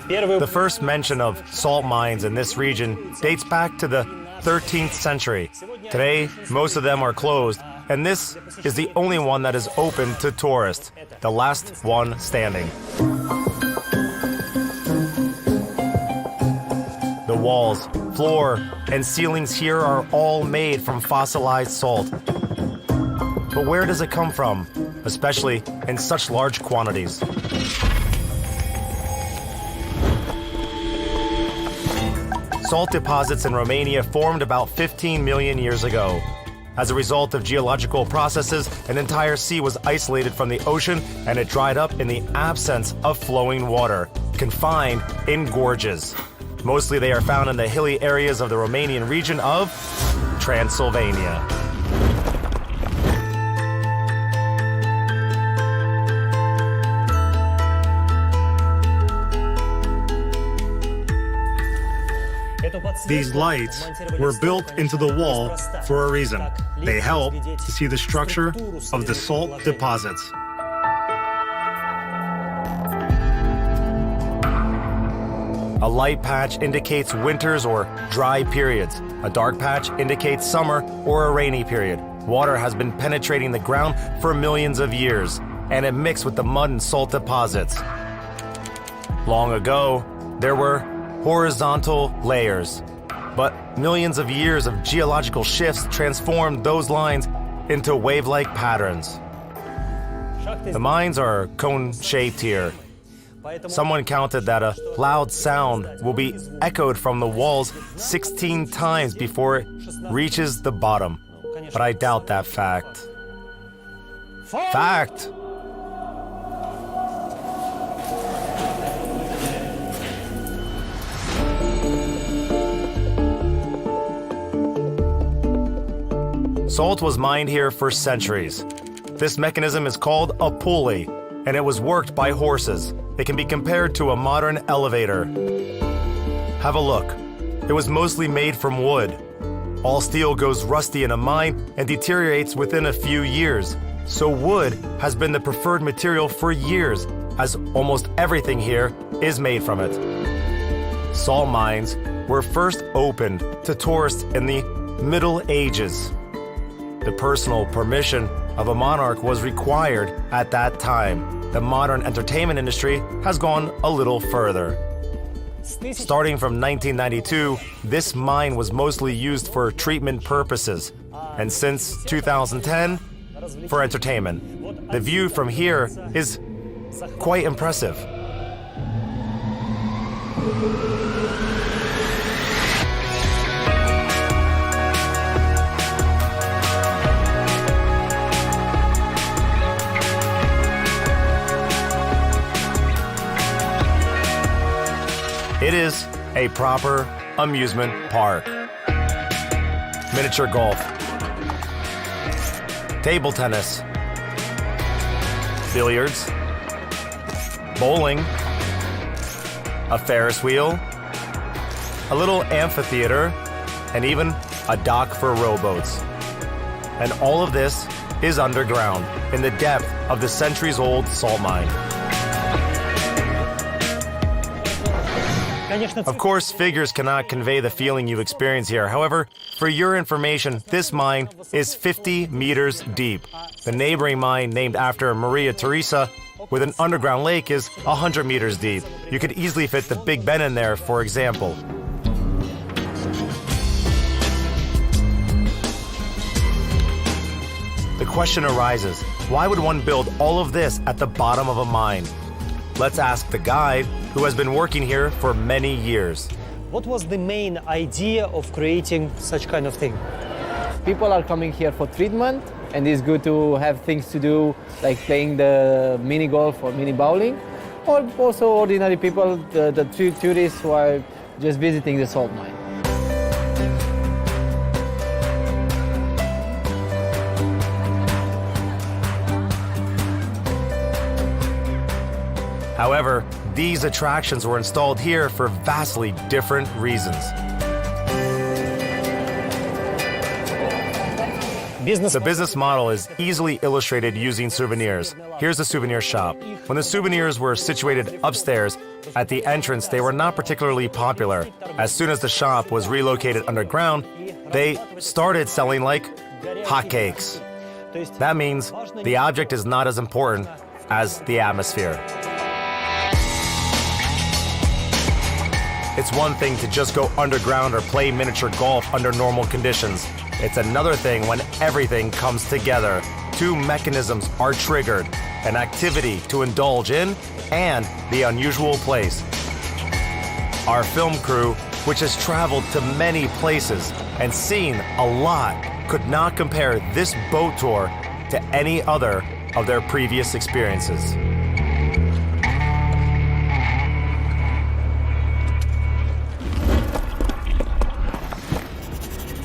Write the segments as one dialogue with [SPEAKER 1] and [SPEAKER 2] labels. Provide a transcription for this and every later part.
[SPEAKER 1] The first mention of salt mines in this region dates back to the 13th century. Today, most of them are closed, and this is the only one that is open to tourists, the last one standing. The walls, floor, and ceilings here are all made from fossilized salt. But where does it come from, especially in such large quantities? Salt deposits in Romania formed about 15 million years ago. As a result of geological processes, an entire sea was isolated from the ocean and it dried up in the absence of flowing water, confined in gorges. Mostly they are found in the hilly areas of the Romanian region of Transylvania. These lights were built into the wall for a reason. They help to see the structure of the salt deposits. A light patch indicates winters or dry periods. A dark patch indicates summer or a rainy period. Water has been penetrating the ground for millions of years, and it mixed with the mud and salt deposits. Long ago, there were horizontal layers, but millions of years of geological shifts transformed those lines into wave-like patterns. The mines are cone-shaped here. Someone counted that a loud sound will be echoed from the walls 16 times before it reaches the bottom, but I doubt that fact. Fact! Salt was mined here for centuries. This mechanism is called a pulley, and it was worked by horses. It can be compared to a modern elevator. Have a look. It was mostly made from wood. All steel goes rusty in a mine and deteriorates within a few years. So wood has been the preferred material for years, as almost everything here is made from it. Salt mines were first opened to tourists in the Middle Ages. The personal permission of a monarch was required at that time. The modern entertainment industry has gone a little further. Starting from 1992, this mine was mostly used for treatment purposes, and since 2010, for entertainment. The view from here is quite impressive. It is a proper amusement park. Miniature golf, table tennis, billiards, bowling, a Ferris wheel, a little amphitheater, and even a dock for rowboats. And all of this is underground in the depth of the centuries-old salt mine. Of course, figures cannot convey the feeling you experience here. However, for your information, this mine is 50 meters deep. The neighboring mine, named after Maria Teresa, with an underground lake, is 100 meters deep. You could easily fit the Big Ben in there, for example. The question arises, why would one build all of this at the bottom of a mine? Let's ask the guide, who has been working here for many years.
[SPEAKER 2] What was the main idea of creating such kind of thing?
[SPEAKER 3] People are coming here for treatment, and it's good to have things to do, like playing the mini golf or mini bowling, or also ordinary people, the tourists who are just visiting the salt mine.
[SPEAKER 1] However, these attractions were installed here for vastly different reasons. The business model is easily illustrated using souvenirs. Here's a souvenir shop. When the souvenirs were situated upstairs, at the entrance they were not particularly popular. As soon as the shop was relocated underground, they started selling like hotcakes. That means the object is not as important as the atmosphere. It's one thing to just go underground or play miniature golf under normal conditions. It's another thing when everything comes together. Two mechanisms are triggered: an activity to indulge in and the unusual place. Our film crew, which has traveled to many places and seen a lot, could not compare this boat tour to any other of their previous experiences.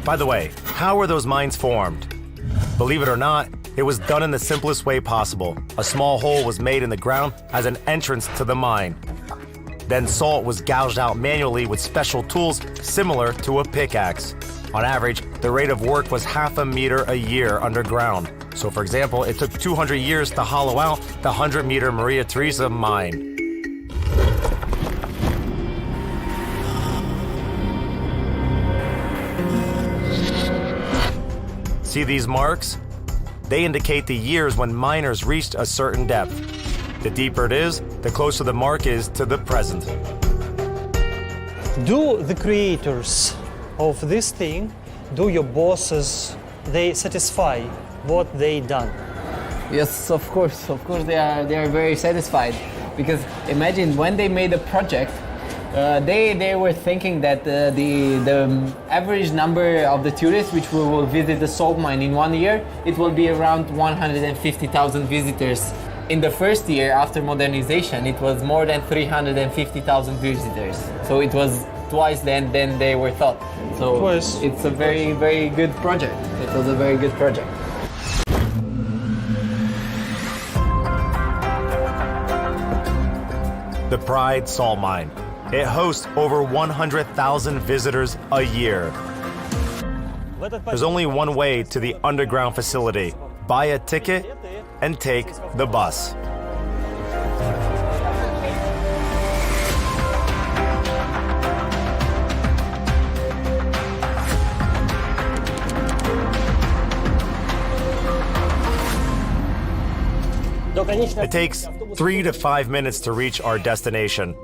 [SPEAKER 1] By the way, how were those mines formed? Believe it or not, it was done in the simplest way possible. A small hole was made in the ground as an entrance to the mine. Then salt was gouged out manually with special tools similar to a pickaxe. On average, the rate of work was 0.5 meter a year underground. So for example, it took 200 years to hollow out the 100-meter Maria Teresa mine. See these marks? They indicate the years when miners reached a certain depth. The deeper it is, the closer the mark is to the present.
[SPEAKER 2] Do the creators of this thing, do your bosses, they satisfy what they done?
[SPEAKER 3] Yes, of course they are very satisfied, because imagine when they made the project, they were thinking that the average number of the tourists which will visit the salt mine in 1 year, it will be around 150,000 visitors. In the first year after modernization, it was more than 350,000 visitors. So it was twice than they were thought. So it's a very good project. It was a very good project.
[SPEAKER 1] The Praid Salt Mine. It hosts over 100,000 visitors a year. There's only one way to the underground facility: buy a ticket and take the bus. It takes 3 to 5 minutes to reach our destination.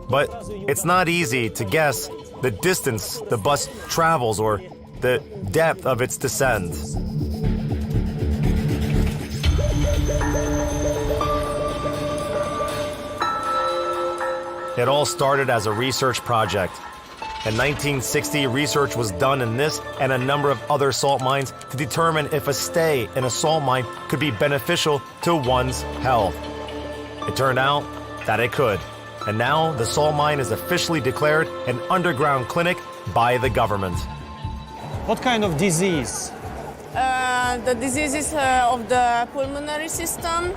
[SPEAKER 1] But it's not easy to guess the distance the bus travels or the depth of its descent. It all started as a research project. In 1960, research was done in this and a number of other salt mines to determine if a stay in a salt mine could be beneficial to one's health. It turned out that it could. And now the salt mine is officially declared an underground clinic by the government.
[SPEAKER 2] What kind of disease?
[SPEAKER 4] The diseases of the pulmonary system,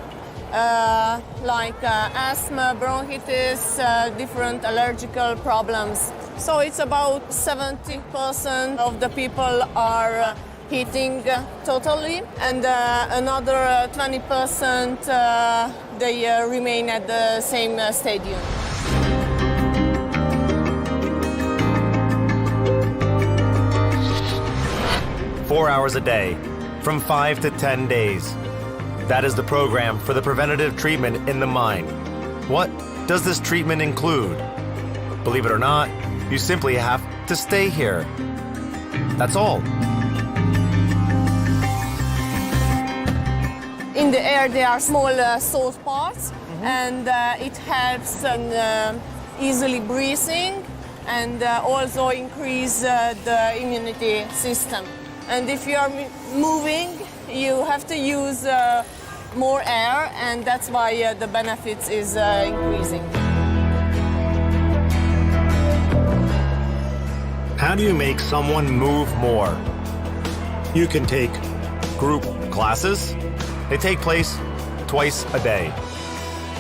[SPEAKER 4] like asthma, bronchitis, different allergical problems. So it's about 70% of the people are heating totally, and another 20% they remain at the same stadium.
[SPEAKER 1] Four hours a day, from 5 to 10 days. That is the program for the preventative treatment in the mine. What does this treatment include? Believe it or not, you simply have to stay here. That's all.
[SPEAKER 4] In the air there are small salt parts, and it helps in easily breathing, and also increase the immunity system. And if you are moving, you have to use more air, and that's why the benefits is increasing.
[SPEAKER 1] How do you make someone move more? You can take group classes. They take place twice a day.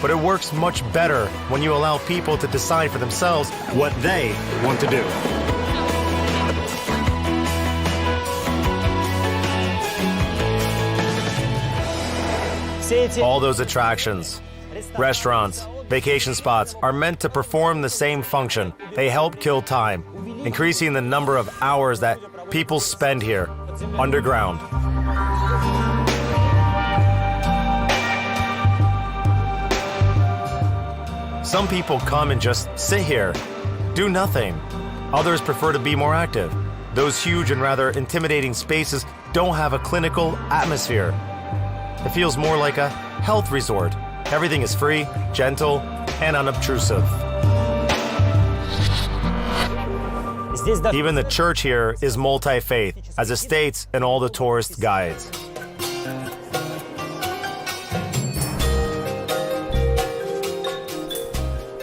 [SPEAKER 1] But it works much better when you allow people to decide for themselves what they want to do. All those attractions, restaurants, vacation spots are meant to perform the same function. They help kill time, increasing the number of hours that people spend here, underground. Some people come and just sit here, do nothing. Others prefer to be more active. Those huge and rather intimidating spaces don't have a clinical atmosphere. It feels more like a health resort. Everything is free, gentle, and unobtrusive. Even the church here is multi-faith, as it states in all the tourist guides.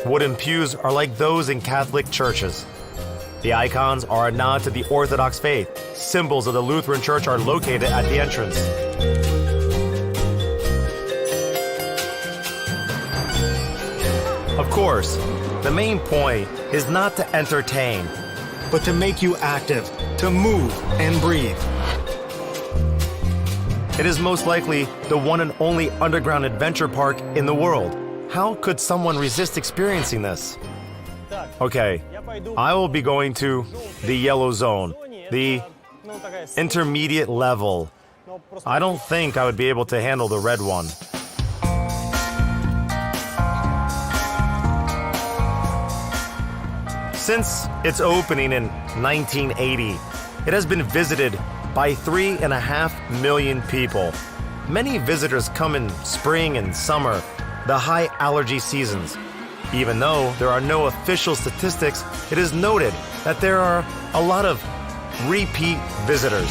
[SPEAKER 1] Wooden pews are like those in Catholic churches. The icons are a nod to the Orthodox faith. Symbols of the Lutheran Church are located at the entrance. Of course, the main point is not to entertain, but to make you active, to move and breathe. It is most likely the one and only underground adventure park in the world. How could someone resist experiencing this? Okay, I will be going to the yellow zone, the intermediate level. I don't think I would be able to handle the red one. Since its opening in 1980, it has been visited by 3.5 million people. Many visitors come in spring and summer, the high allergy seasons. Even though there are no official statistics, it is noted that there are a lot of repeat visitors.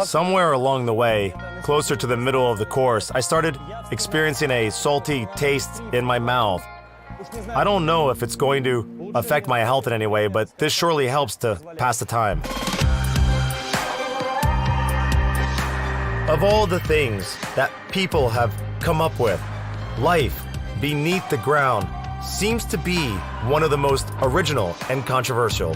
[SPEAKER 1] Somewhere along the way, closer to the middle of the course, I started experiencing a salty taste in my mouth. I don't know if it's going to affect my health in any way, but this surely helps to pass the time. Of all the things that people have come up with, life beneath the ground seems to be one of the most original and controversial.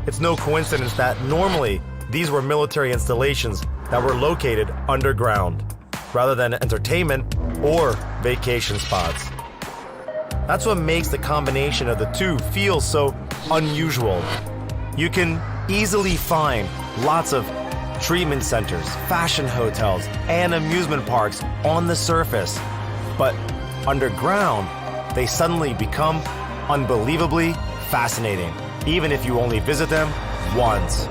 [SPEAKER 1] It's no coincidence that normally these were military installations that were located underground, rather than entertainment or vacation spots. That's what makes the combination of the two feel so unusual. You can easily find lots of treatment centers, fashion hotels, and amusement parks on the surface. But underground, they suddenly become unbelievably fascinating, even if you only visit them once.